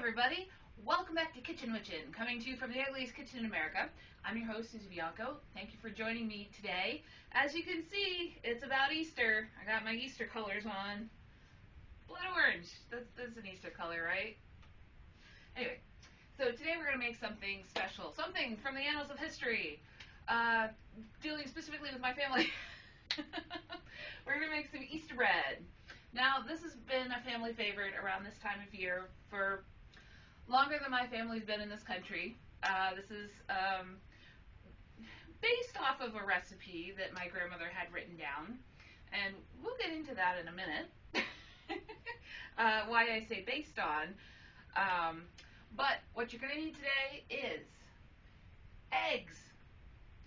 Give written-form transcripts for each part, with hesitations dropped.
everybody, welcome back to Kitchen Witchin', coming to you from the ugliest kitchen in America. I'm your host, Susie Bianco. Thank you for joining me today. As you can see, it's about Easter. I got my Easter colors on. Blood orange. That's an Easter color, right? Anyway, so today we're going to make something special, something from the annals of history, dealing specifically with my family. We're going to make some Easter bread. Now, this has been a family favorite around this time of year for longer than my family's been in this country. This is based off of a recipe that my grandmother had written down, and we'll get into that in a minute. Why I say based on. But what you're going to need today is eggs.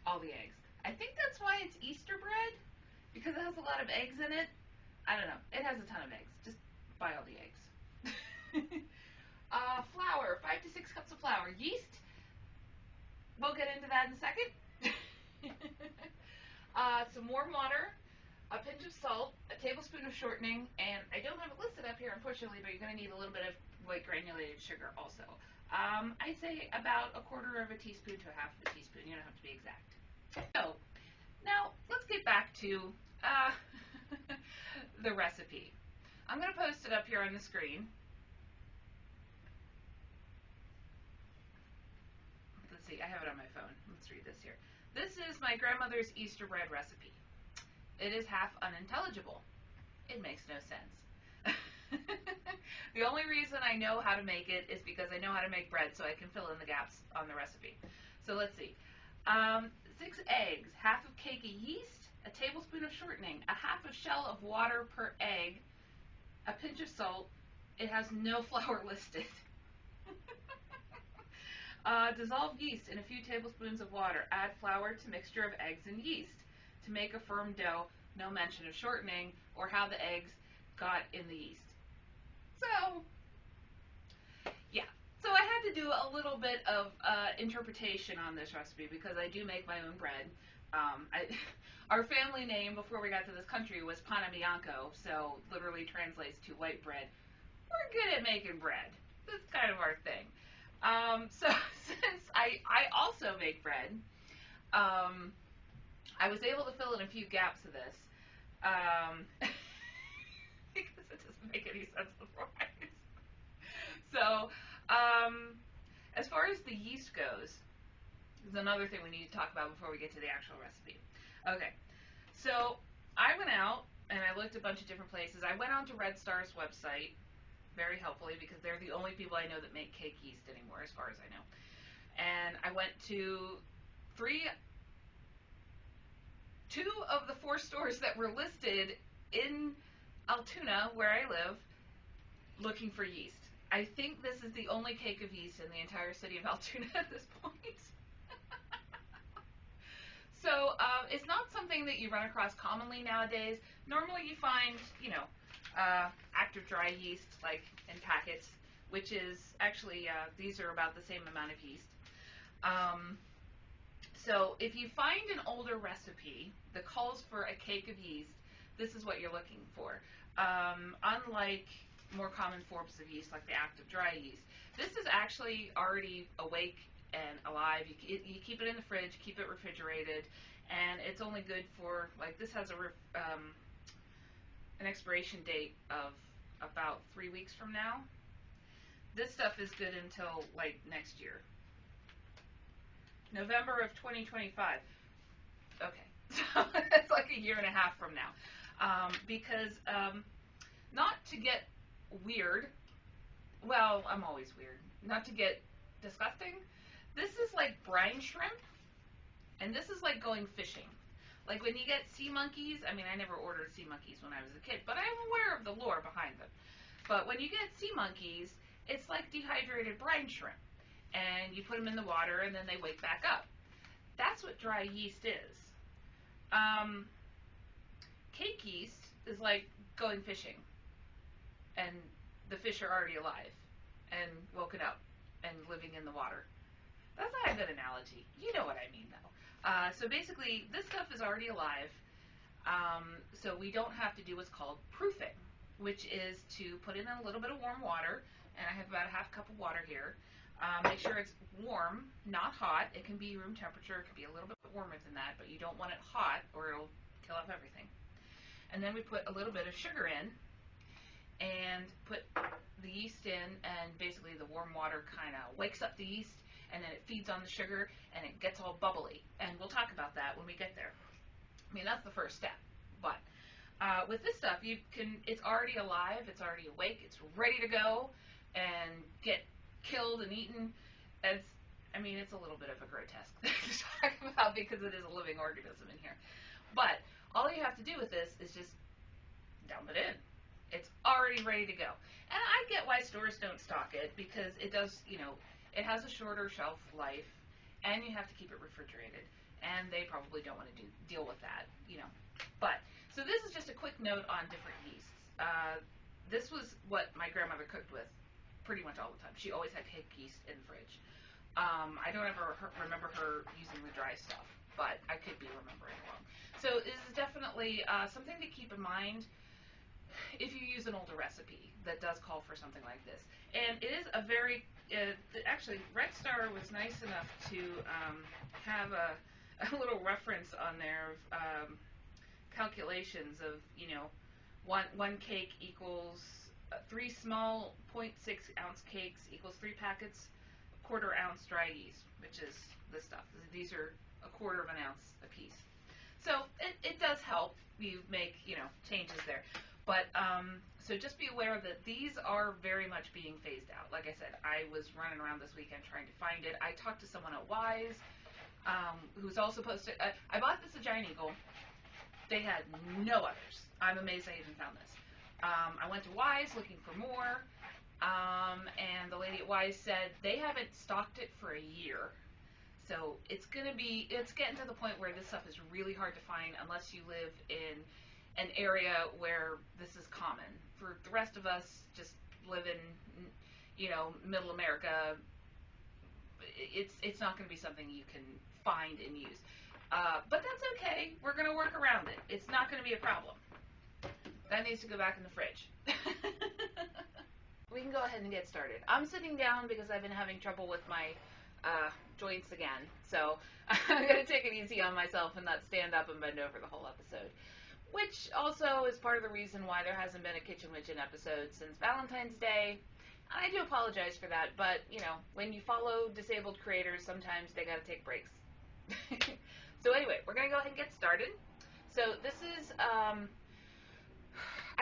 All the eggs. I think that's why it's Easter bread, because it has a lot of eggs in it. I don't know. It has a ton of eggs. Just buy all the eggs. Flour, 5 to 6 cups of flour. Yeast, we'll get into that in a second. Some warm water, a pinch of salt, a tablespoon of shortening, and I don't have it listed up here, unfortunately, but you're going to need a little bit of white granulated sugar also. I'd say about a quarter of a teaspoon to a half of a teaspoon. You don't have to be exact. So, now let's get back to the recipe. I'm going to post it up here on the screen. Let's see, I have it on my phone. Let's read this here. This is my grandmother's Easter bread recipe. It is half unintelligible. It makes no sense. The only reason I know how to make it is because I know how to make bread, so I can fill in the gaps on the recipe. So let's see. 6 eggs, half of cake of yeast, a tablespoon of shortening, a half a shell of water per egg, a pinch of salt. It has no flour listed. Dissolve yeast in a few tablespoons of water. Add flour to mixture of eggs and yeast. To make a firm dough, no mention of shortening or how the eggs got in the yeast. So, yeah. So I had to do a little bit of interpretation on this recipe because I do make my own bread. Our family name before we got to this country was Pana Bianco, so literally translates to white bread. We're good at making bread. That's kind of our thing. So since I also make bread, I was able to fill in a few gaps of this because it doesn't make any sense otherwise. So as far as the yeast goes, is another thing we need to talk about before we get to the actual recipe. Okay, so I went out and I looked a bunch of different places. I went on to Red Star's website, very helpfully, because they're the only people I know that make cake yeast anymore, as far as I know. And I went to 2 of the 4 stores that were listed in Altoona, where I live, looking for yeast. I think this is the only cake of yeast in the entire city of Altoona at this point. So it's not something that you run across commonly nowadays. Normally you find, active dry yeast, like in packets, which is actually, these are about the same amount of yeast. So if you find an older recipe that calls for a cake of yeast, this is what you're looking for. Unlike more common forms of yeast, like the active dry yeast, this is actually already awake and alive. You keep it in the fridge, keep it refrigerated, and it's only good for, like, this has an expiration date of about 3 weeks from now. This stuff is good until, like, next year. November of 2025. Okay, so it's like a year and a half from now. Because, not to get weird, well, I'm always weird, not to get disgusting, this is like brine shrimp, and this is like going fishing. Like when you get sea monkeys, I mean, I never ordered sea monkeys when I was a kid, but I'm aware of the lore behind them. But when you get sea monkeys, it's like dehydrated brine shrimp. And you put them in the water, and then they wake back up. That's what dry yeast is. Cake yeast is like going fishing, and the fish are already alive and woken up and living in the water. That's not a good analogy. You know what I mean, though. So basically, this stuff is already alive, so we don't have to do what's called proofing, which is to put in a little bit of warm water, and I have about a half cup of water here. Make sure it's warm, not hot. It can be room temperature. It can be a little bit warmer than that, but you don't want it hot or it'll kill off everything. And then we put a little bit of sugar in and put the yeast in, and basically the warm water kind of wakes up the yeast, and then it feeds on the sugar and it gets all bubbly. And we'll talk about that when we get there. I mean, that's the first step. But with this stuff, it's already alive, it's already awake, it's ready to go and get killed and eaten. It's a little bit of a grotesque thing to talk about because it is a living organism in here. But all you have to do with this is just dump it in. It's already ready to go. And I get why stores don't stock it, because it does, it has a shorter shelf life, and you have to keep it refrigerated. And they probably don't want to deal with that, But, so this is just a quick note on different yeasts. This was what my grandmother cooked with pretty much all the time. She always had cake yeast in the fridge. I don't ever remember her using the dry stuff, but I could be remembering wrong. So this is definitely something to keep in mind if you use an older recipe that does call for something like this. And it is a very, actually, Red Star was nice enough to have a little reference on there of calculations of, one cake equals 3 small 0.6 ounce cakes equals 3 packets, 1/4 ounce dry yeast, which is this stuff. These are 1/4 of an ounce a piece. So it does help you make, changes there. But, so just be aware that these are very much being phased out. Like I said, I was running around this weekend trying to find it. I talked to someone at Wise, who's also posted, I bought this at Giant Eagle. They had no others. I'm amazed I even found this. I went to Wise looking for more, and the lady at Wise said they haven't stocked it for a year. So it's getting to the point where this stuff is really hard to find unless you live in an area where this is common. For the rest of us, just live in, middle America, it's not going to be something you can find and use. But that's okay. We're going to work around it. It's not going to be a problem. That needs to go back in the fridge. We can go ahead and get started. I'm sitting down because I've been having trouble with my joints again. So I'm going to take it easy on myself and not stand up and bend over the whole episode. Which also is part of the reason why there hasn't been a Kitchen Witchin' episode since Valentine's Day. I do apologize for that, but, when you follow disabled creators, sometimes they gotta take breaks. So anyway, we're gonna go ahead and get started. So this is, I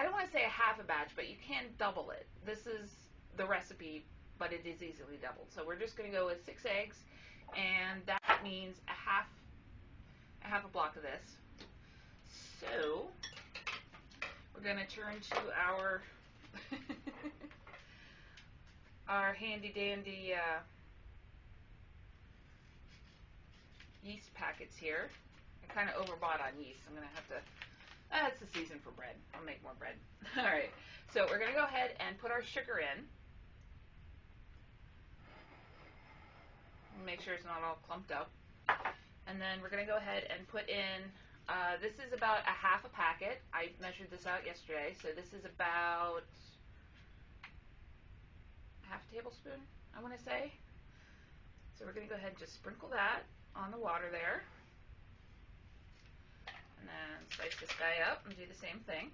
don't want to say a half a batch, but you can double it. This is the recipe, but it is easily doubled. So we're just gonna go with 6 eggs, and that means a half a block of this. So we're gonna turn to our our handy dandy yeast packets here. I kind of overbought on yeast. I'm gonna have to. It's the season for bread. I'll make more bread. All right. So we're gonna go ahead and put our sugar in. Make sure it's not all clumped up. And then we're gonna go ahead and put in. This is about a half a packet. I measured this out yesterday, so this is about half a tablespoon, I want to say. So we're going to go ahead and just sprinkle that on the water there. And then slice this guy up and do the same thing.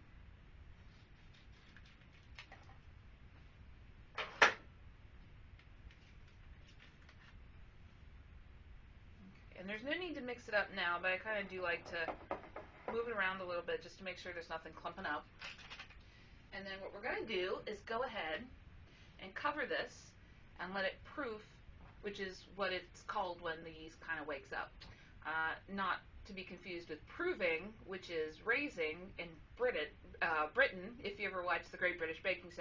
And there's no need to mix it up now, but I kind of do like to move it around a little bit just to make sure there's nothing clumping up. And then what we're going to do is go ahead and cover this and let it proof, which is what it's called when the yeast kind of wakes up. Not to be confused with proving, which is raising in Britain. If you ever watch the Great British Baking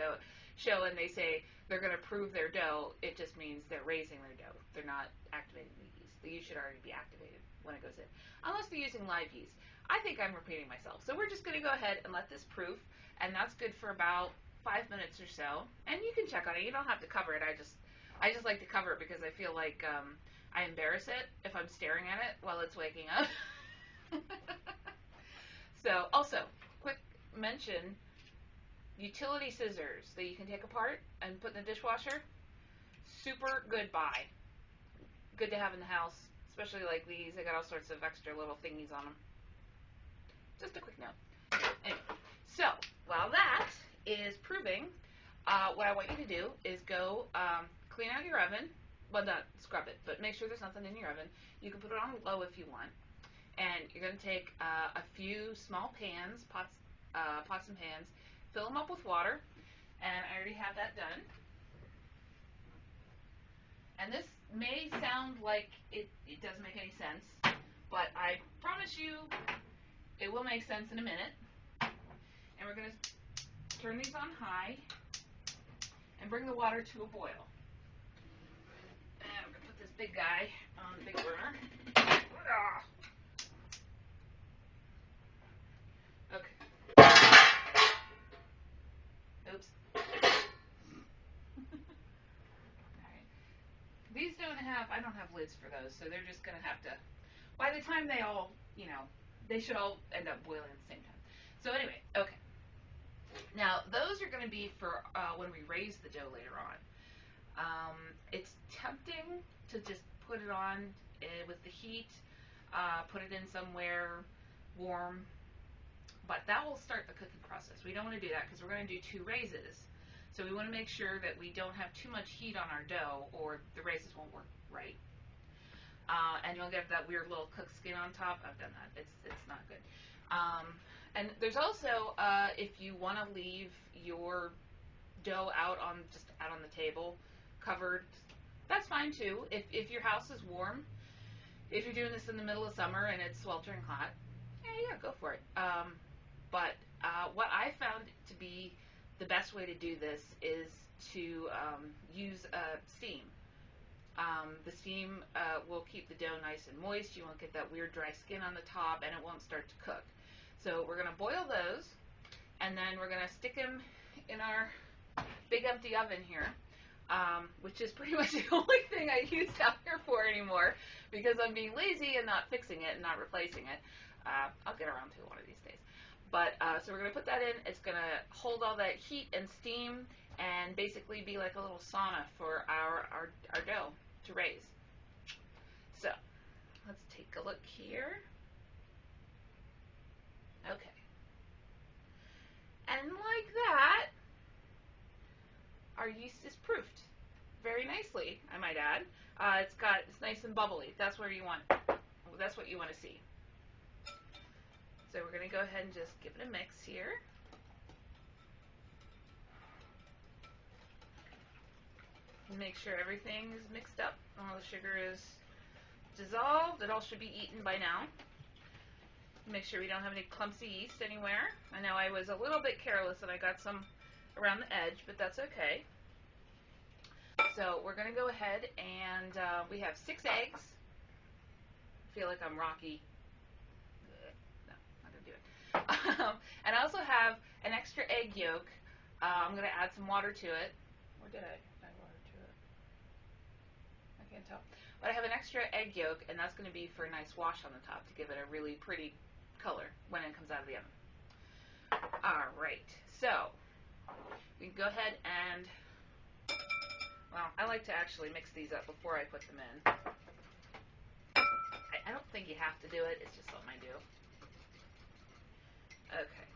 Show and they say they're going to prove their dough, it just means they're raising their dough. They're not activating the yeast. The yeast should already be activated when it goes in, unless they're using live yeast. I think I'm repeating myself. So we're just going to go ahead and let this proof, and that's good for about 5 minutes or so. And you can check on it. You don't have to cover it. I just like to cover it because I feel like I embarrass it if I'm staring at it while it's waking up. So also, quick mention, utility scissors that you can take apart and put in the dishwasher. Super good buy. Good to have in the house, especially like these. They got all sorts of extra little thingies on them. Just a quick note. Anyway, so while that is proving, what I want you to do is go clean out your oven. Well, not scrub it, but make sure there's nothing in your oven. You can put it on low if you want. And you're going to take a few small pans, pots and pans, fill them up with water, and I already have that done. And this may sound like it doesn't make any sense, but I promise you it will make sense in a minute. And we're going to turn these on high and bring the water to a boil. And we're going to put this big guy on the big burner. Okay. Oops. These I don't have lids for those, so they're just going to have to, by the time they all, they should all end up boiling at the same time. So anyway, okay. Now, those are going to be for when we raise the dough later on. It's tempting to just put it on with the heat, put it in somewhere warm, but that will start the cooking process. We don't want to do that because we're going to do 2 raises. So we want to make sure that we don't have too much heat on our dough or the raises won't work right. And you'll get that weird little cooked skin on top. I've done that. It's not good. And there's also, if you want to leave your dough out on the table, covered, that's fine too. If your house is warm, if you're doing this in the middle of summer and it's sweltering hot, yeah, go for it. But what I found to be the best way to do this is to use steam. The steam will keep the dough nice and moist. You won't get that weird dry skin on the top, and it won't start to cook. So we're going to boil those, and then we're going to stick them in our big empty oven here, which is pretty much the only thing I use down here for anymore because I'm being lazy and not fixing it and not replacing it. I'll get around to it one of these days. But so we're going to put that in. It's going to hold all that heat and steam and basically be like a little sauna for our dough to raise. So let's take a look here. Okay. And like that, our yeast is proofed very nicely, I might add. It's nice and bubbly. That's what you want to see. So we're going to go ahead and just give it a mix here. Make sure everything is mixed up. All the sugar is dissolved. It all should be eaten by now. Make sure we don't have any clumps of yeast anywhere. I know I was a little bit careless and I got some around the edge, but that's okay. So we're going to go ahead and we have 6 eggs. I feel like I'm Rocky. No, not going to do it. And I also have an extra egg yolk. I'm going to add some water to it. Or did I add water to it? I can't tell. But I have an extra egg yolk, and that's going to be for a nice wash on the top to give it a really pretty color when it comes out of the oven. Alright, so we can go ahead and, well, I like to actually mix these up before I put them in. I don't think you have to do it, it's just something I do. Okay.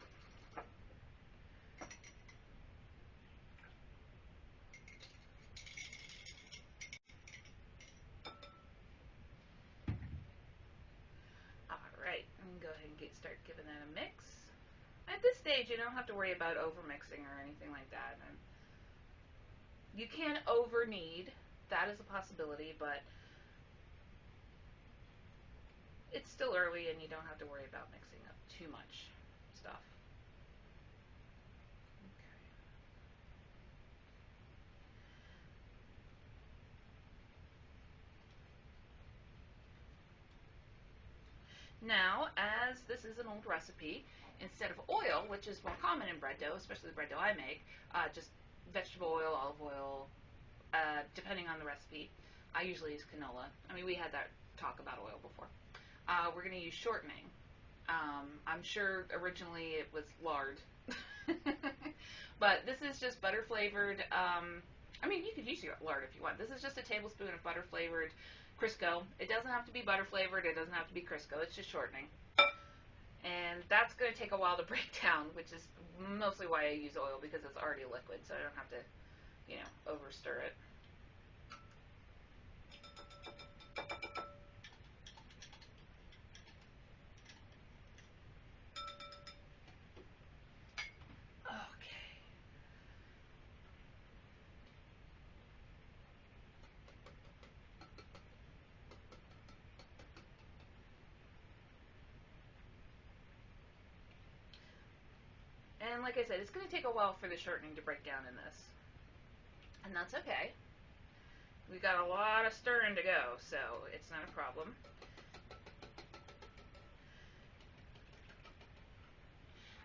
Alright, I'm going to go ahead and start giving that a mix. At this stage, you don't have to worry about over-mixing or anything like that. And you can over-knead. That is a possibility, but it's still early and you don't have to worry about mixing up too much stuff. Now, as this is an old recipe, instead of oil, which is more common in bread dough, especially the bread dough I make, just vegetable oil, olive oil, depending on the recipe. I usually use canola. I mean, we had that talk about oil before. We're going to use shortening. I'm sure originally it was lard, But this is just butter flavored. I mean, you could use your lard if you want. This is just a tablespoon of butter flavored Crisco. It doesn't have to be butter flavored. It doesn't have to be Crisco. It's just shortening. And that's going to take a while to break down, which is mostly why I use oil, because it's already liquid, so I don't have to, over stir it. Okay. And like I said, it's going to take a while for the shortening to break down in this. And that's okay. We got a lot of stirring to go, so it's not a problem.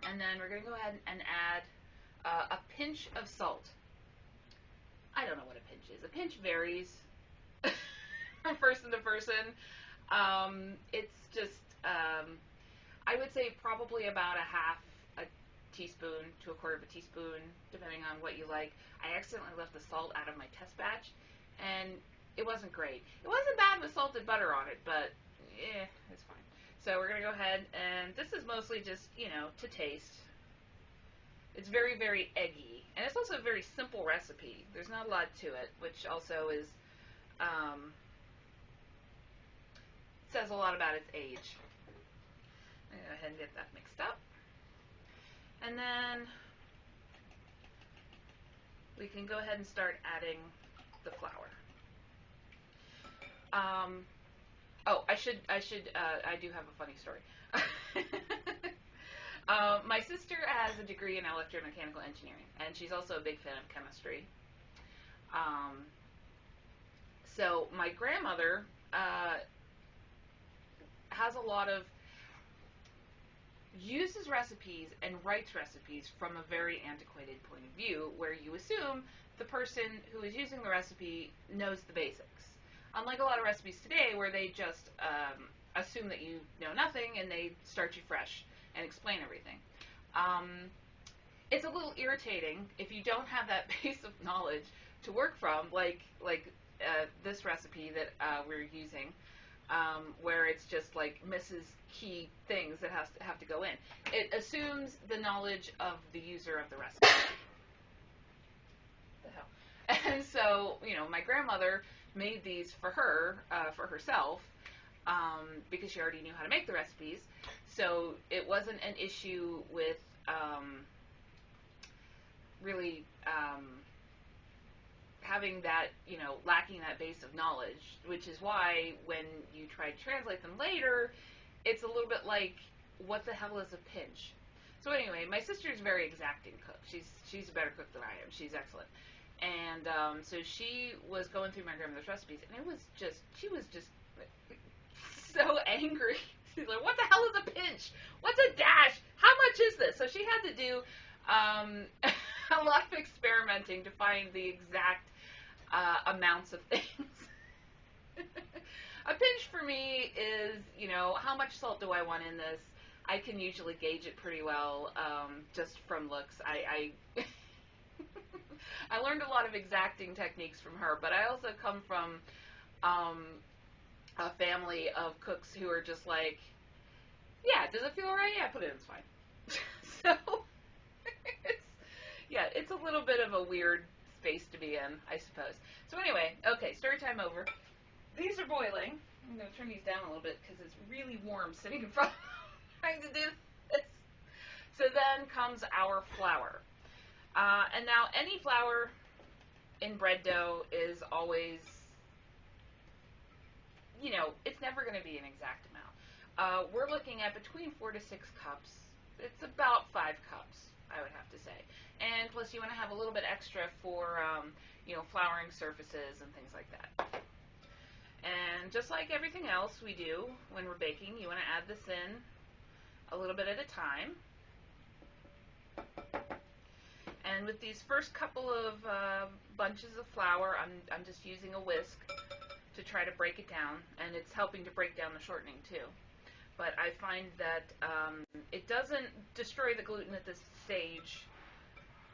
And then we're going to go ahead and add a pinch of salt. I don't know what a pinch is. A pinch varies from person to person. It's just, I would say probably about a half a teaspoon to a quarter of a teaspoon, depending on what you like. I accidentally left the salt out of my test batch, and it wasn't great. It wasn't bad with salted butter on it, but it's fine. So we're going to go ahead, and this is mostly just, to taste. It's very, very eggy, and it's also a very simple recipe. There's not a lot to it, which also is, says a lot about its age. I'm going to go ahead and get that mixed up. And then we can go ahead and start adding the flour. I do have a funny story. My sister has a degree in electromechanical engineering, and she's also a big fan of chemistry. So my grandmother has a lot of, uses recipes and writes recipes from a very antiquated point of view, where you assume the person who is using the recipe knows the basics. Unlike a lot of recipes today, where they just assume that you know nothing and they start you fresh and explain everything. It's a little irritating if you don't have that base of knowledge to work from, like this recipe that we're using, where it's just like misses key things that have to go in. It assumes the knowledge of the user of the recipe. What the hell? And so, my grandmother made these for her, for herself, because she already knew how to make the recipes. So it wasn't an issue with really having that, lacking that base of knowledge, which is why when you try to translate them later, it's a little bit like, what the hell is a pinch? So anyway, my sister is a very exacting cook. She's a better cook than I am. She's excellent. And so she was going through my grandmother's recipes, and she was just so angry. She's like, what the hell is a pinch? What's a dash? How much is this? So she had to do a lot of experimenting to find the exact amounts of things. A pinch for me is, how much salt do I want in this? I can usually gauge it pretty well, just from looks. I I learned a lot of exacting techniques from her, but I also come from a family of cooks who are just like, yeah, does it feel right? Yeah, put it in, it's fine. So, it's a little bit of a weird space to be in, I suppose. So anyway, okay, story time over. These are boiling. I'm going to turn these down a little bit because it's really warm sitting in front of me trying to do this. So then comes our flour. And now any flour in bread dough is always, it's never going to be an exact amount. We're looking at between 4 to 6 cups. It's about 5 cups, I would have to say. And plus you want to have a little bit extra for, flouring surfaces and things like that. And just like everything else we do when we're baking, you want to add this in a little bit at a time. And with these first couple of bunches of flour, I'm just using a whisk to try to break it down, and it's helping to break down the shortening too. but I find that it doesn't destroy the gluten at this stage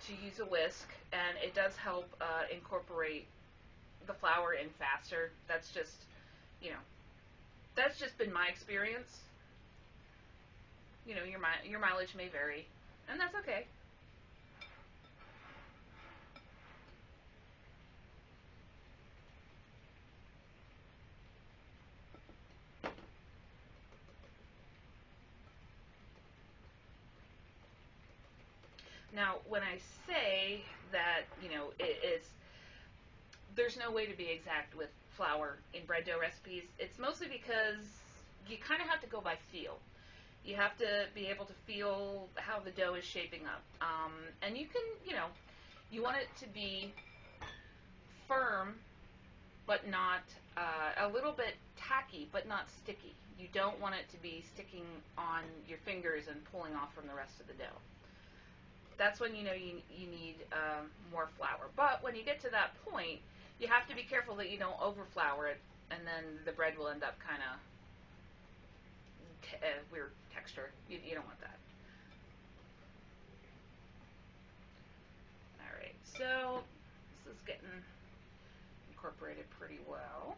to use a whisk, and it does help incorporate the flour in faster. That's just, you know, that's just been my experience. You know, your mileage may vary, and that's okay. Now, when I say that, you know, there's no way to be exact with flour in bread dough recipes. It's mostly because you kind of have to go by feel. You have to be able to feel how the dough is shaping up. And you can, you know, you want it to be firm, but not a little bit tacky, but not sticky. You don't want it to be sticking on your fingers and pulling off from the rest of the dough. That's when you know you need more flour. But when you get to that point, you have to be careful that you don't overflour it, and then the bread will end up kind of weird texture. You don't want that. All right, so this is getting incorporated pretty well.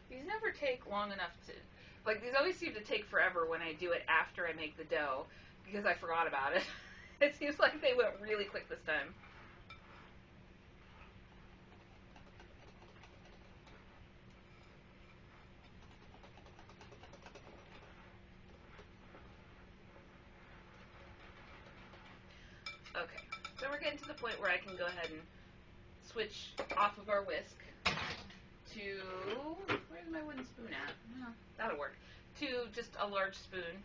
These never take long enough to, like, these always seem to take forever when I do it after I make the dough because I forgot about it. It seems like they went really quick this time. Okay, so we're getting to the point where I can go ahead and switch off of our whisk to, where's my wooden spoon at? Oh, that'll work. To just a large spoon.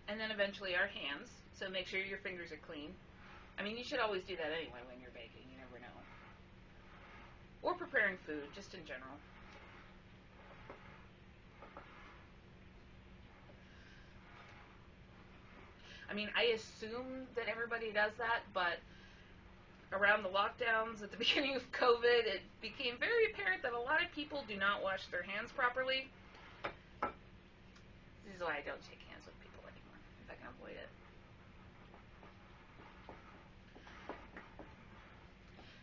And then eventually our hands, so make sure your fingers are clean. I mean, you should always do that anyway when you're baking, you never know. Or preparing food, just in general. I mean, I assume that everybody does that, but around the lockdowns at the beginning of COVID, it became very apparent that a lot of people do not wash their hands properly. This is why I don't shake hands with people anymore, if I can avoid it.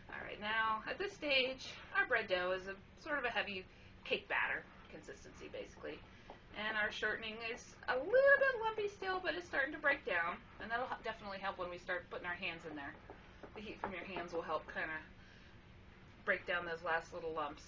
Alright, now, at this stage, our bread dough is a sort of a heavy cake batter consistency, basically. And our shortening is a little bit lumpy still, but it's starting to break down. And that'll definitely help when we start putting our hands in there. The heat from your hands will help kind of break down those last little lumps.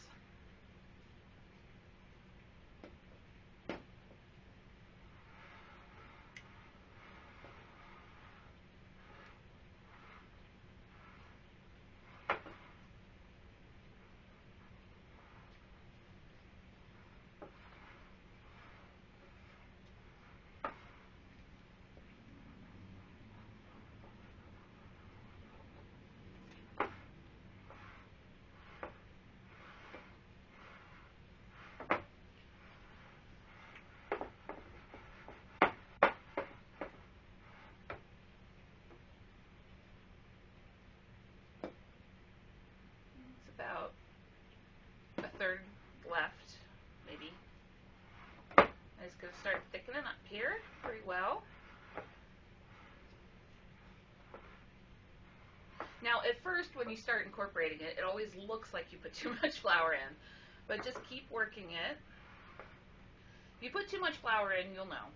It's about a third left, maybe. And it's going to start thickening up here pretty well. Now, at first, when you start incorporating it, it always looks like you put too much flour in. But just keep working it. If you put too much flour in, you'll know.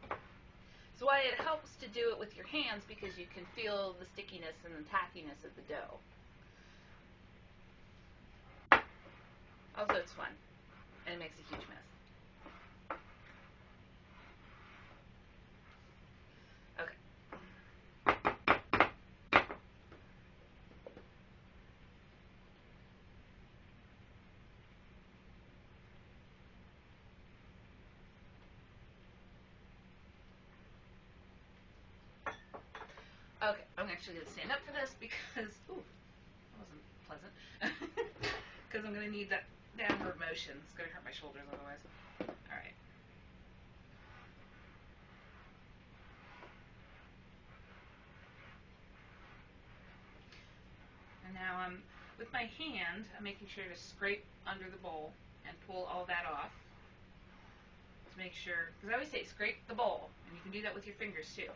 That's why it helps to do it with your hands, because you can feel the stickiness and the tackiness of the dough. Also, it's fun, and it makes a huge mess. Okay. Okay, I'm actually going to stand up for this because, ooh, that wasn't pleasant. Because I'm going to need that downward motion. It's going to hurt my shoulders otherwise. Alright. Now with my hand, I'm making sure to scrape under the bowl and pull all that off to make sure, because I always say scrape the bowl, and you can do that with your fingers too.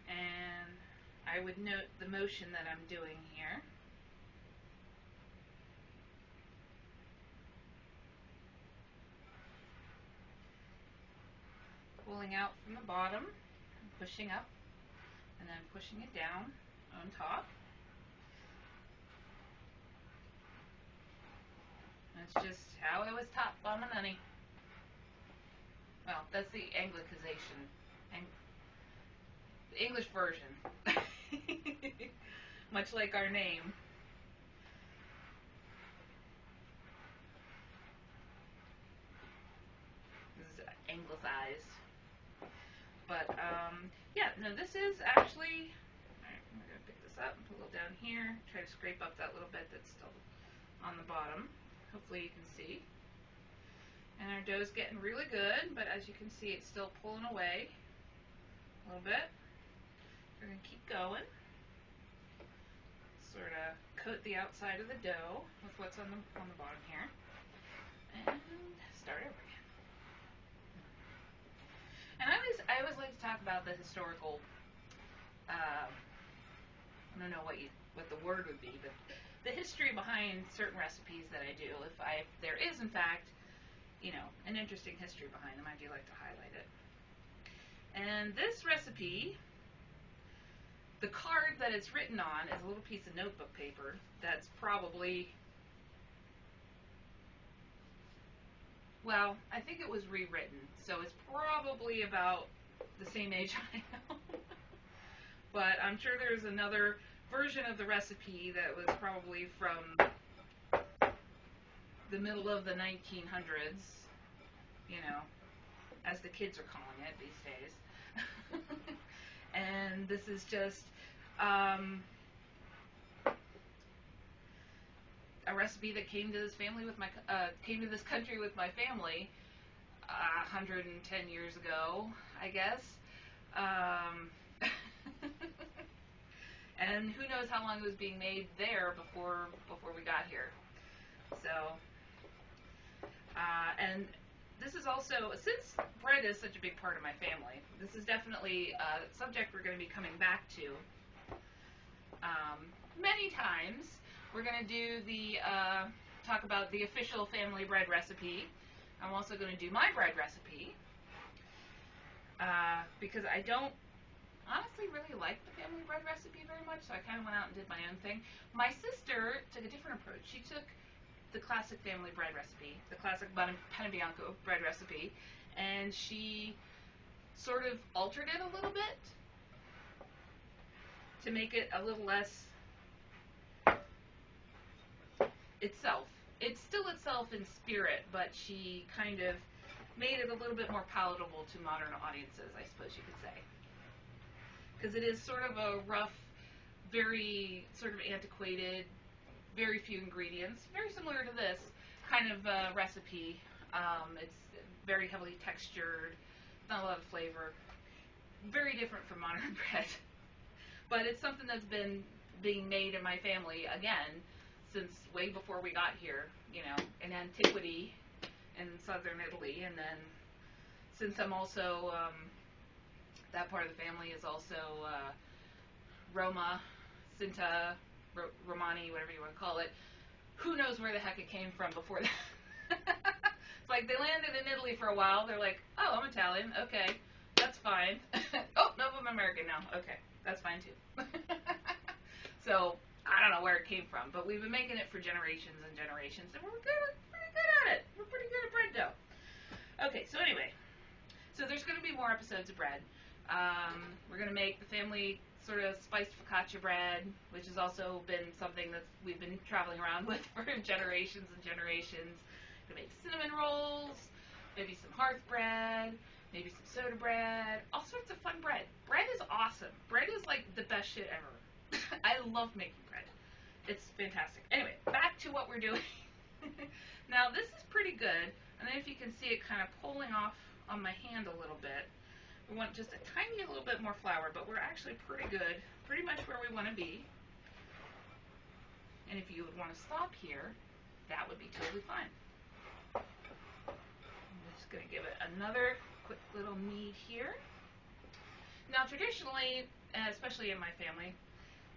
And I would note the motion that I'm doing here. Pulling out from the bottom, pushing up, and then pushing it down on top. That's just how I was taught by my nanny. Well, that's the Anglicization, the English version. Much like our name. This is anglicized. But, yeah, no, this is actually, alright, I'm going to pick this up and put a little down here, try to scrape up that little bit that's still on the bottom. Hopefully you can see. And our dough's getting really good, but as you can see, it's still pulling away a little bit. We're going to keep going. Sort of coat the outside of the dough with what's on the bottom here. And start over again. And I always like to talk about the historical, I don't know what the word would be, but the history behind certain recipes that I do. If there is in fact, an interesting history behind them, I do like to highlight it. And this recipe, the card that it's written on is a little piece of notebook paper that's probably, well, I think it was rewritten, so it's probably about the same age I am. But I'm sure there's another version of the recipe that was probably from the middle of the 1900s, as the kids are calling it these days. And this is just a recipe that came to this country with my family 110 years ago, I guess. And who knows how long it was being made there before we got here. So, and this is also, since bread is such a big part of my family, this is definitely a subject we're going to be coming back to many times. We're going to do talk about the official family bread recipe. I'm also going to do my bread recipe, because I don't honestly really like the family bread recipe very much, so I kind of went out and did my own thing. My sister took a different approach. She took the classic family bread recipe, the classic pane bianco bread recipe, and she sort of altered it a little bit to make it a little less itself. It's still itself in spirit, but she kind of made it a little bit more palatable to modern audiences, I suppose you could say. Because it is sort of a rough, very sort of antiquated, very few ingredients, very similar to this kind of recipe. It's very heavily textured, not a lot of flavor, very different from modern bread. But it's something that's been being made in my family, again, since way before we got here, in antiquity in southern Italy. And then since I'm also, that part of the family is also Roma, Cinta, Romani, whatever you want to call it. Who knows where the heck it came from before that? like they landed in Italy for a while. They're like, oh, I'm Italian. Okay, that's fine. Oh, no, I'm American now. Okay, that's fine too. So I don't know where it came from, but we've been making it for generations and generations, and we're pretty good at it. We're pretty good at bread dough. Okay, so anyway, so there's going to be more episodes of bread. We're going to make the family sort of spiced focaccia bread, which has also been something that we've been traveling around with for generations and generations. We're going to make cinnamon rolls, maybe some hearth bread, maybe some soda bread, all sorts of fun bread. Bread is awesome. Bread is like the best shit ever. I love making bread. It's fantastic. Anyway, back to what we're doing. Now this is pretty good, and then if you can see it kind of pulling off on my hand a little bit. We want just a tiny little bit more flour, but we're actually pretty good, pretty much where we want to be. And if you would want to stop here, that would be totally fine. I'm just going to give it another quick little knead here. Now traditionally, especially in my family,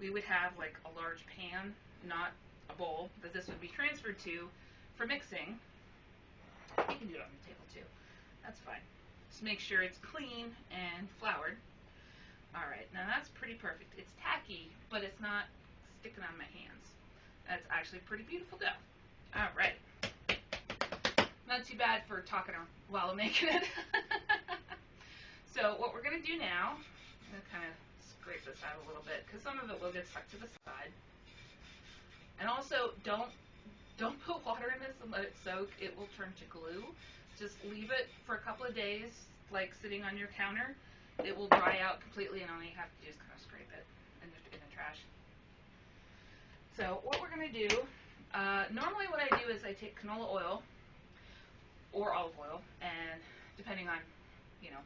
we would have like a large pan, not a bowl, that this would be transferred to for mixing. You can do it on the table too. That's fine. Just make sure it's clean and floured. Alright, now that's pretty perfect. It's tacky, but it's not sticking on my hands. That's actually pretty beautiful dough. Alright. Not too bad for talking while I'm making it. So what we're going to do now, I'm going to kind of scrape this out a little bit, because some of it will get stuck to the side. And also, don't put water in this and let it soak. It will turn to glue. Just leave it for a couple of days, like sitting on your counter. It will dry out completely, and all you have to do is kind of scrape it in the trash. So what we're going to do, normally what I do is I take canola oil or olive oil, and depending on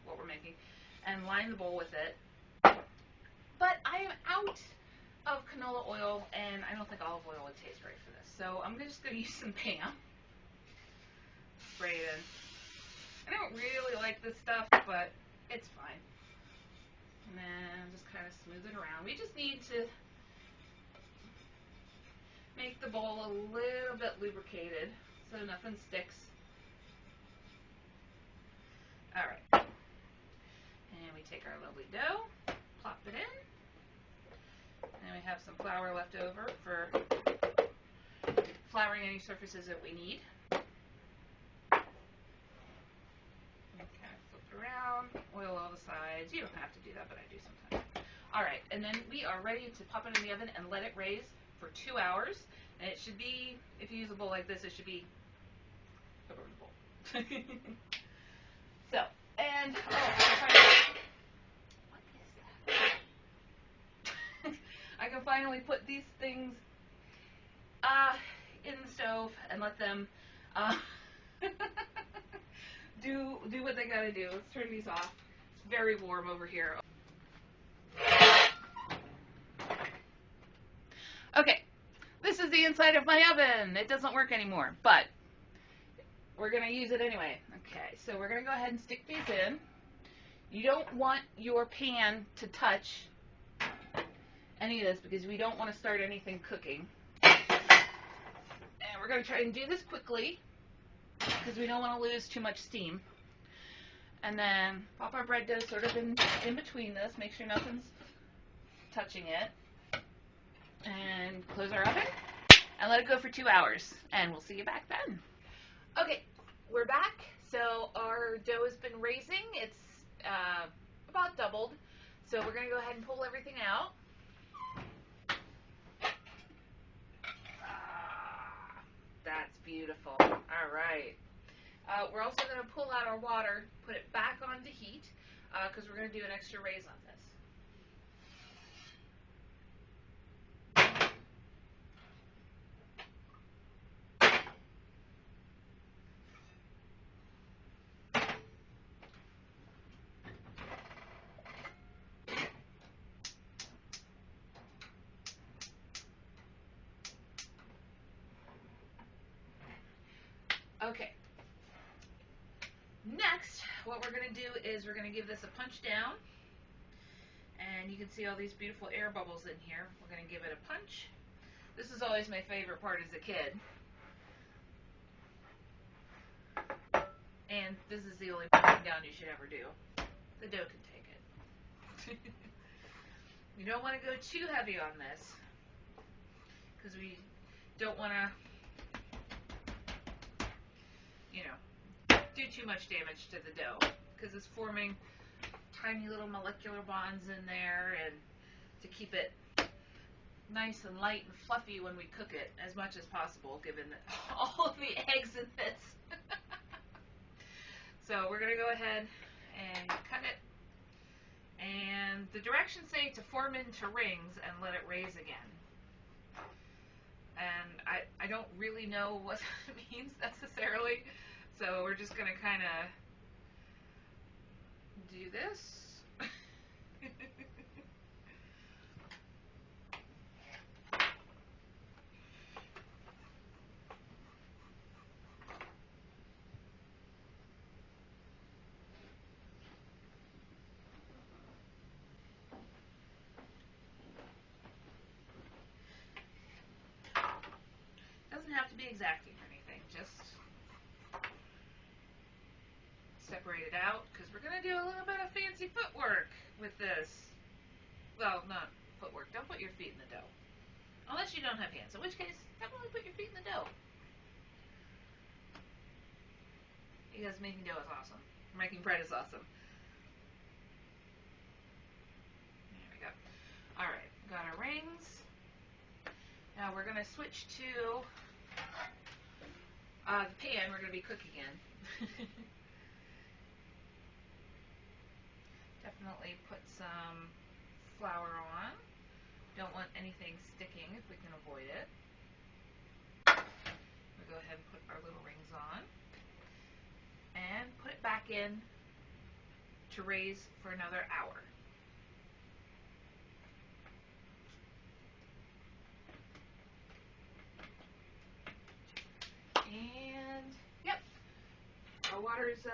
what we're making, and line the bowl with it. But I am out of canola oil, and I don't think olive oil would taste right for this. So I'm just going to use some Pam. Spray it in. I don't really like this stuff, but it's fine. And then just kind of smooth it around. We just need to make the bowl a little bit lubricated so nothing sticks. Alright. And we take our lovely dough, plop it in. And we have some flour left over for flouring any surfaces that we need. Around, oil all the sides. You don't have to do that, but I do sometimes. Alright, and then we are ready to pop it in the oven and let it raise for 2 hours. And it should be, if you use a bowl like this, it should be a bowl. So, and, what is that? I can finally put these things in the stove and let them do what they gotta do. Let's turn these off. It's very warm over here. Okay, this is the inside of my oven. It doesn't work anymore, but we're gonna use it anyway. Okay, so we're gonna go ahead and stick these in. You don't want your pan to touch any of this because we don't want to start anything cooking. And we're gonna try and do this quickly, because we don't want to lose too much steam. And then pop our bread dough sort of in between this, make sure nothing's touching it. And close our oven and let it go for 2 hours. And we'll see you back then. Okay, we're back. So our dough has been raising. It's about doubled. So we're going to go ahead and pull everything out. That's beautiful. All right. We're also going to pull out our water, put it back on to heat, because we're going to do an extra raise on this. Okay. Next, what we're going to do is we're going to give this a punch down. And you can see all these beautiful air bubbles in here. We're going to give it a punch. This is always my favorite part as a kid. And this is the only breaking down you should ever do. The dough can take it. You don't want to go too heavy on this, because we don't want to, do too much damage to the dough, because it's forming tiny little molecular bonds in there, and to keep it nice and light and fluffy when we cook it as much as possible, given all of the eggs in this. So we're going to go ahead and cut it. And the directions say to form into rings and let it raise again. And I don't really know what that means necessarily, so we're just going to kind of do this. Doesn't have to be exacting or anything, just separate it out, because we're going to do a little bit of fancy footwork with this. Well, not footwork. Don't put your feet in the dough. Unless you don't have hands, in which case, definitely put your feet in the dough. Because making dough is awesome. Making bread is awesome. There we go. Alright, got our rings. Now we're going to switch to the pan we're going to be cooking in. Definitely put some flour on. Don't want anything sticking if we can avoid it. We'll go ahead and put our little rings on. And put it back in to raise for another hour. And, yep, our water's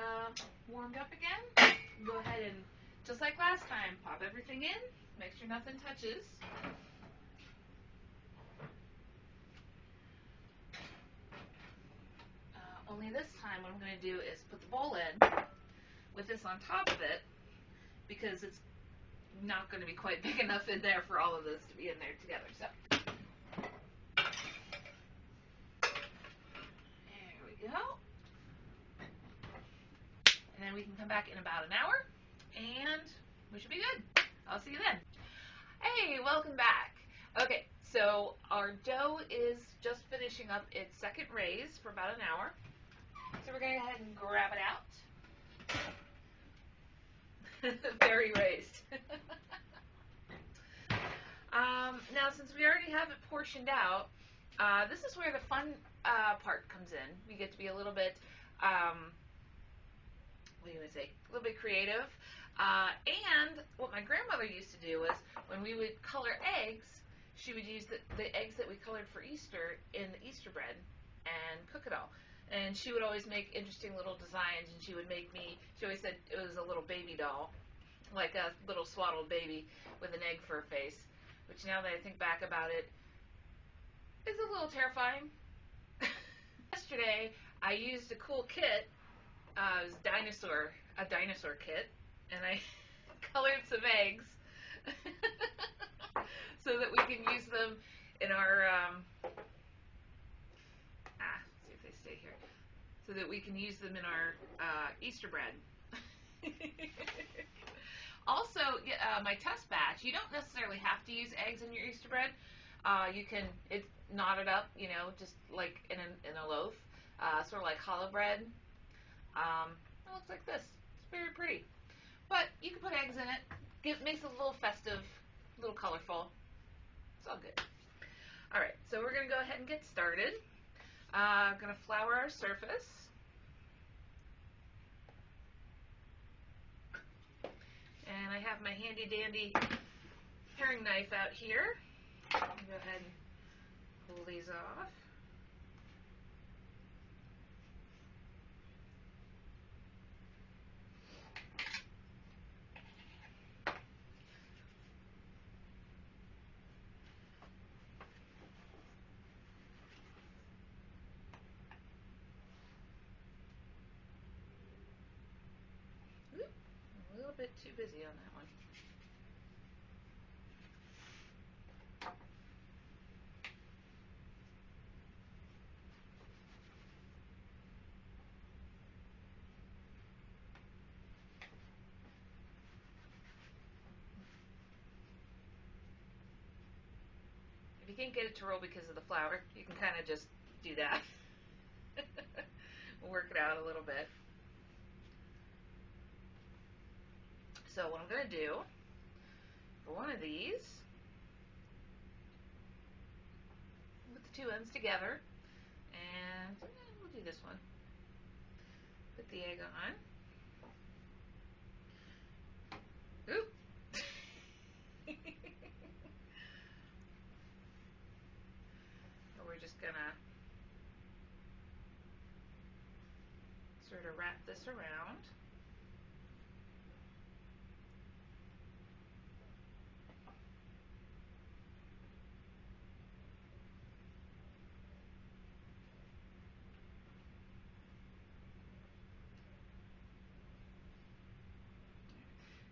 warmed up again. Go ahead and, just like last time, pop everything in. Make sure nothing touches. Only this time what I'm going to do is put the bowl in with this on top of it, because it's not going to be quite big enough in there for all of this to be in there together. So there we go. And then we can come back in about an hour, and we should be good. I'll see you then. Hey, welcome back. Okay, so our dough is just finishing up its second raise for about an hour. So we're going to go ahead and grab it out. Very raised. Now, since we already have it portioned out, this is where the fun part comes in. We get to be a little bit, what do you want to say, a little bit creative. And what my grandmother used to do was, when we would color eggs, she would use the eggs that we colored for Easter in the Easter bread and cook it all. And she would always make interesting little designs, and she would make me, she always said it was a little baby doll, like a little swaddled baby with an egg for a face, which now that I think back about it, is a little terrifying. Yesterday, I used a cool kit, it was a dinosaur kit, and I colored some eggs so that we can use them in our, see if they stay here, so that we can use them in our Easter bread. Also, my test batch, you don't necessarily have to use eggs in your Easter bread. You can, it's knotted up, just like in a loaf, sort of like challah bread. It looks like this. It's very pretty. But you can put eggs in it. Makes it a little festive, a little colorful. It's all good. Alright, so we're going to go ahead and get started. I'm going to flour our surface. And I have my handy dandy paring knife out here. Go ahead and pull these off. too busy on that one. If you can't get it to roll because of the flour, you can kind of just do that. Work it out a little bit. So what I'm going to do for one of these, put the two ends together, and we'll do this one. Put the egg on. Oop. We're just gonna sort of wrap this around.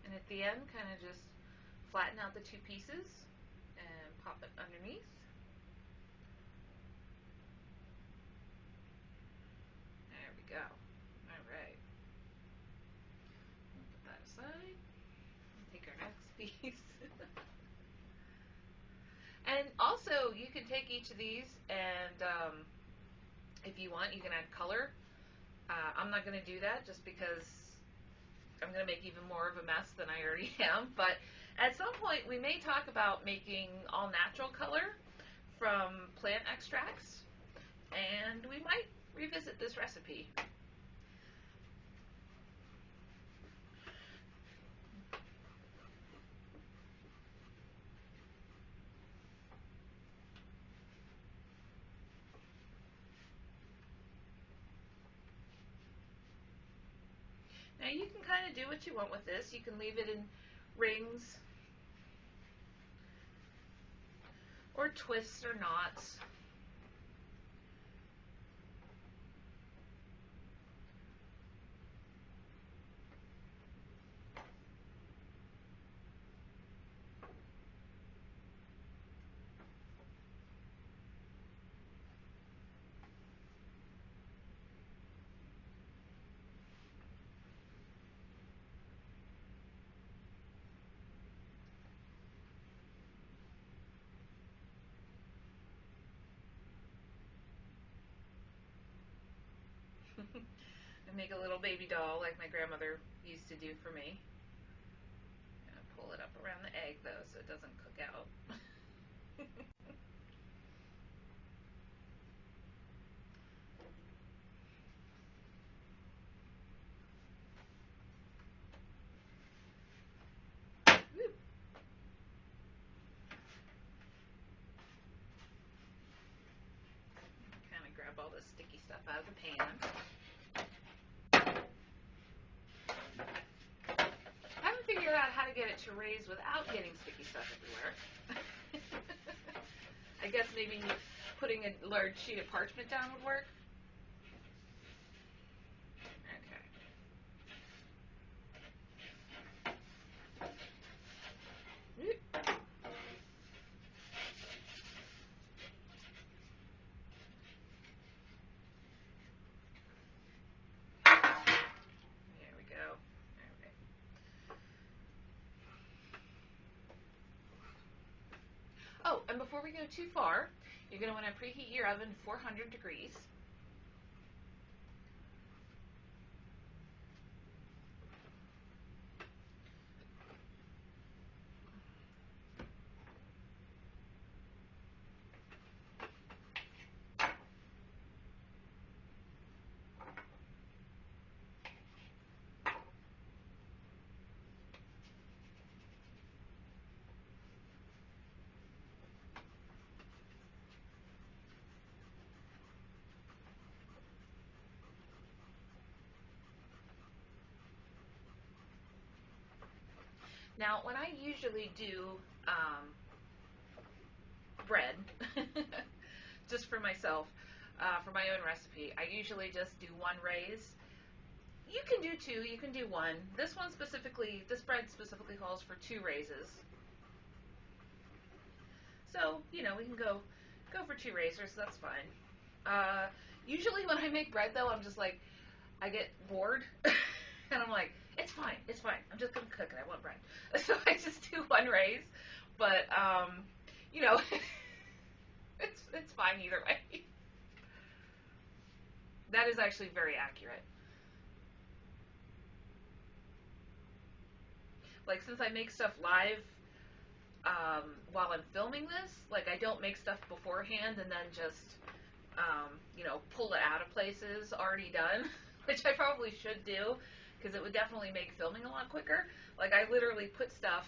And at the end, kind of just flatten out the two pieces and pop it underneath. There we go. All right. We'll put that aside. Take our next piece. And also, you can take each of these and if you want, you can add color. I'm not going to do that just because I'm going to make even more of a mess than I already am. But at some point, we may talk about making all natural color from plant extracts, and we might revisit this recipe. Now you can kind of do what you want with this. You can leave it in rings or twists or knots. And make a little baby doll like my grandmother used to do for me. I'm gonna pull it up around the egg though so it doesn't cook out. Kind of grab all this sticky stuff out of the pan. I haven't figured out how to get it to raise without getting sticky stuff everywhere. I guess maybe putting a large sheet of parchment down would work. Okay. There we go. All right. Oh, and before we go too far, you're going to want to preheat your oven to 400 degrees. Now, when I usually do bread, just for myself, for my own recipe, I usually just do one raise. You can do two. You can do one. This one specifically, this bread specifically calls for 2 raises. So we can go for 2 raisers. That's fine. Usually when I make bread though, I'm just like, I get bored, and I'm like, it's fine. I'm just gonna cook it. I want bread, so I just do 1 raise. But it's fine either way. That is actually very accurate. Like, since I make stuff live while I'm filming this, like, I don't make stuff beforehand and then just pull it out of places already done, which I probably should do, because it would definitely make filming a lot quicker. Like, I literally put stuff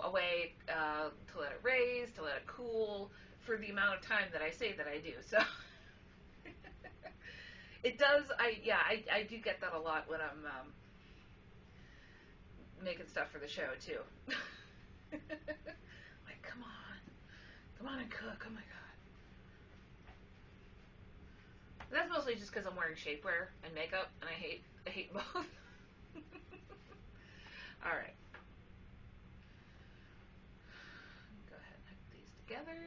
away to let it raise, to let it cool, for the amount of time that I say that I do. So it does. I do get that a lot when I'm making stuff for the show too. Like, come on and cook. Oh my god. That's mostly just because I'm wearing shapewear and makeup, and I hate both. All right. Go ahead and hook these together.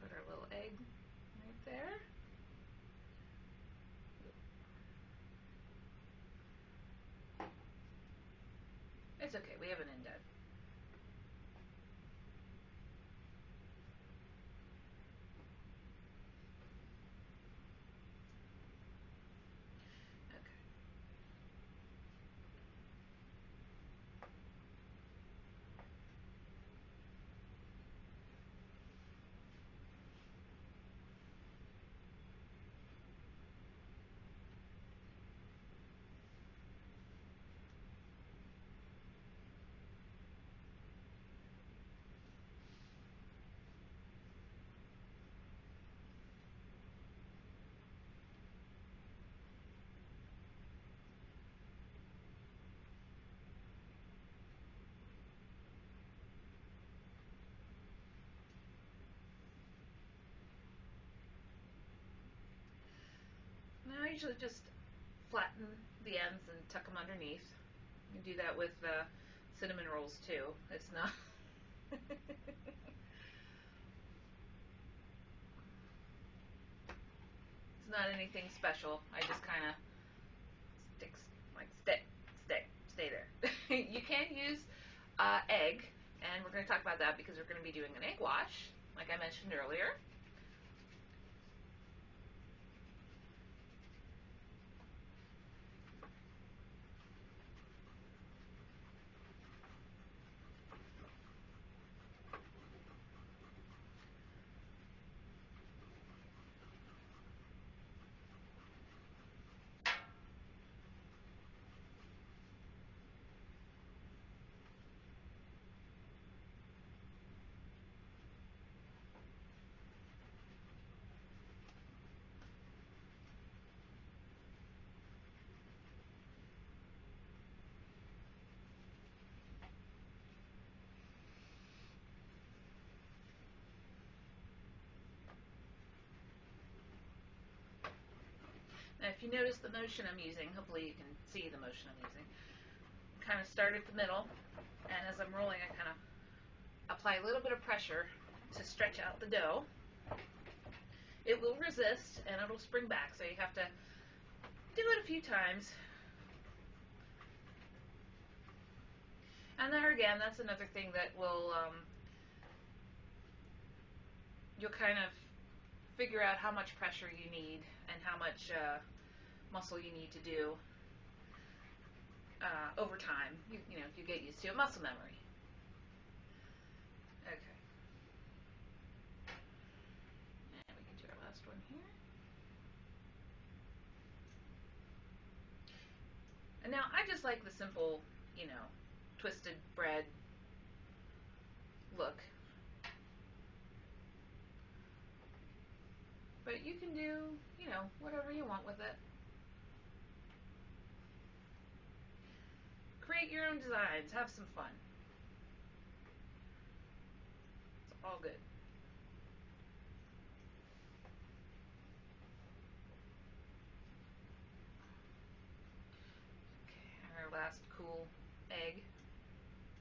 Put our little egg right there. It's okay. We have an indent. Okay. Now I usually just flatten the ends and tuck them underneath. You can do that with cinnamon rolls too. It's not. It's not anything special. I just kind of stay there. You can use egg, and we're going to talk about that because we're going to be doing an egg wash, like I mentioned earlier. Now, if you notice the motion I'm using, hopefully you can see the motion I'm using. Kind of start at the middle, and as I'm rolling, I kind of apply a little bit of pressure to stretch out the dough. It will resist, and it'll spring back, so you have to do it a few times. And there again, that's another thing that will, you'll kind of figure out how much pressure you need and how much muscle you need to do over time. You get used to it. Muscle memory. Okay. And we can do our last one here. And now I just like the simple, twisted bread look. But you can do, whatever you want with it. Create your own designs. Have some fun. It's all good. last cool egg.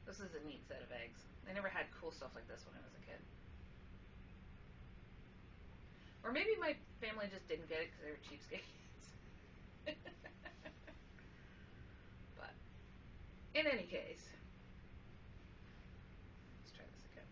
This is a neat set of eggs. I never had cool stuff like this when I was a kid. Or maybe my family just didn't get it because they were cheapskates. But in any case, let's try this again.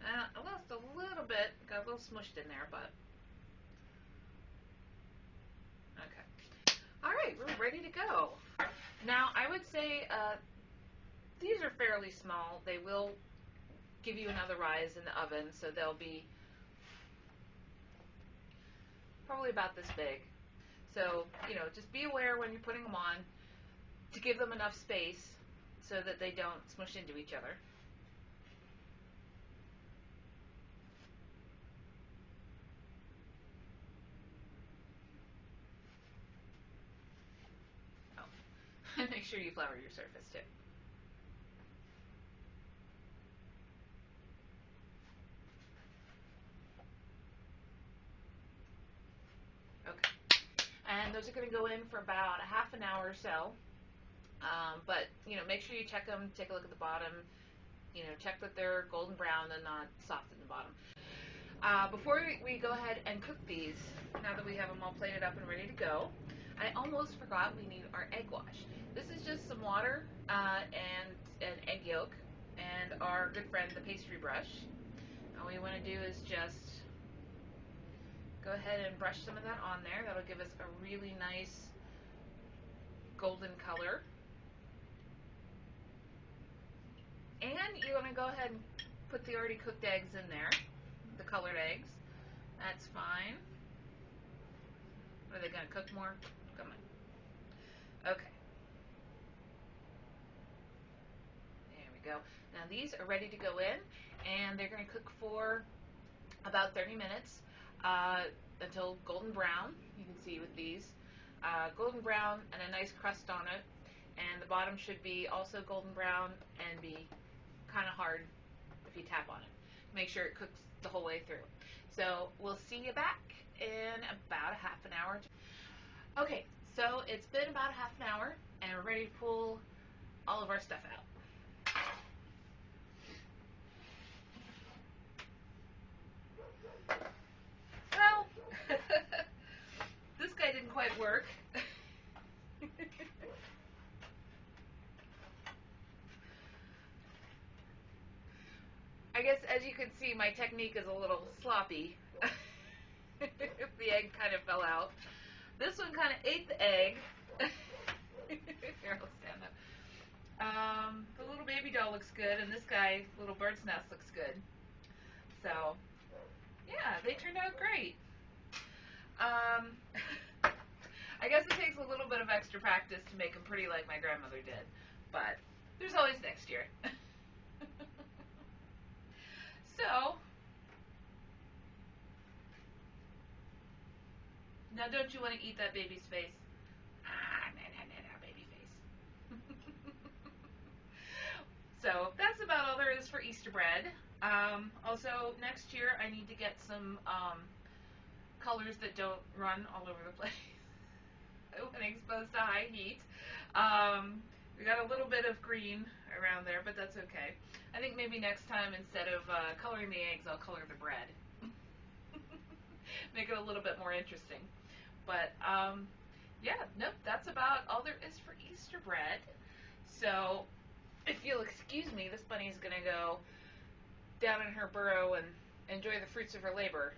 I lost a little bit, got a little smushed in there, but okay. All right, we're ready to go. Now, I would say these are fairly small. They will give you another rise in the oven, so they'll be probably about this big. So, just be aware when you're putting them on to give them enough space so that they don't smush into each other. Oh, make sure you flour your surface too. Okay. And those are going to go in for about a half an hour or so. But, make sure you check them, take a look at the bottom, check that they're golden brown and not soft in the bottom. Before we go ahead and cook these, now that we have them all plated up and ready to go, I almost forgot we need our egg wash. This is just some water and an egg yolk and our good friend, the pastry brush. All we want to do is just go ahead and brush some of that on there. That'll give us a really nice golden color. And you want to go ahead and put the already cooked eggs in there, the colored eggs. That's fine. Are they going to cook more? Come on. Okay. There we go. Now these are ready to go in, and they're going to cook for about 30 minutes until golden brown. You can see with these. Golden brown and a nice crust on it. And the bottom should be also golden brown and be kind of hard if you tap on it. Make sure it cooks the whole way through. So we'll see you back in about a half an hour. Okay, so it's been about a half an hour and we're ready to pull all of our stuff out. Well, this guy didn't quite work. I guess as you can see, my technique is a little sloppy. The egg kind of fell out. This one kind of ate the egg. Here, I'll stand up. The little baby doll looks good, and this guy, little bird's nest, looks good. So, yeah, they turned out great. I guess it takes a little bit of extra practice to make them pretty like my grandmother did, but there's always next year. So, now don't you want to eat that baby's face? Baby face. So, that's about all there is for Easter bread. Also, next year I need to get some colors that don't run all over the place when exposed to high heat. We got a little bit of green around there, but that's okay. I think maybe next time, instead of coloring the eggs, I'll color the bread. Make it a little bit more interesting. But, yeah, nope, that's about all there is for Easter bread. So, if you'll excuse me, this bunny is going to go down in her burrow and enjoy the fruits of her labor.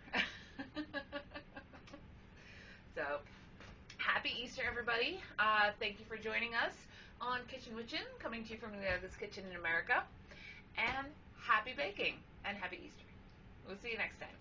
So, happy Easter, everybody. Thank you for joining us on Kitchen Witchin', coming to you from the Ugliest Kitchen in America. And happy baking and happy Easter. We'll see you next time.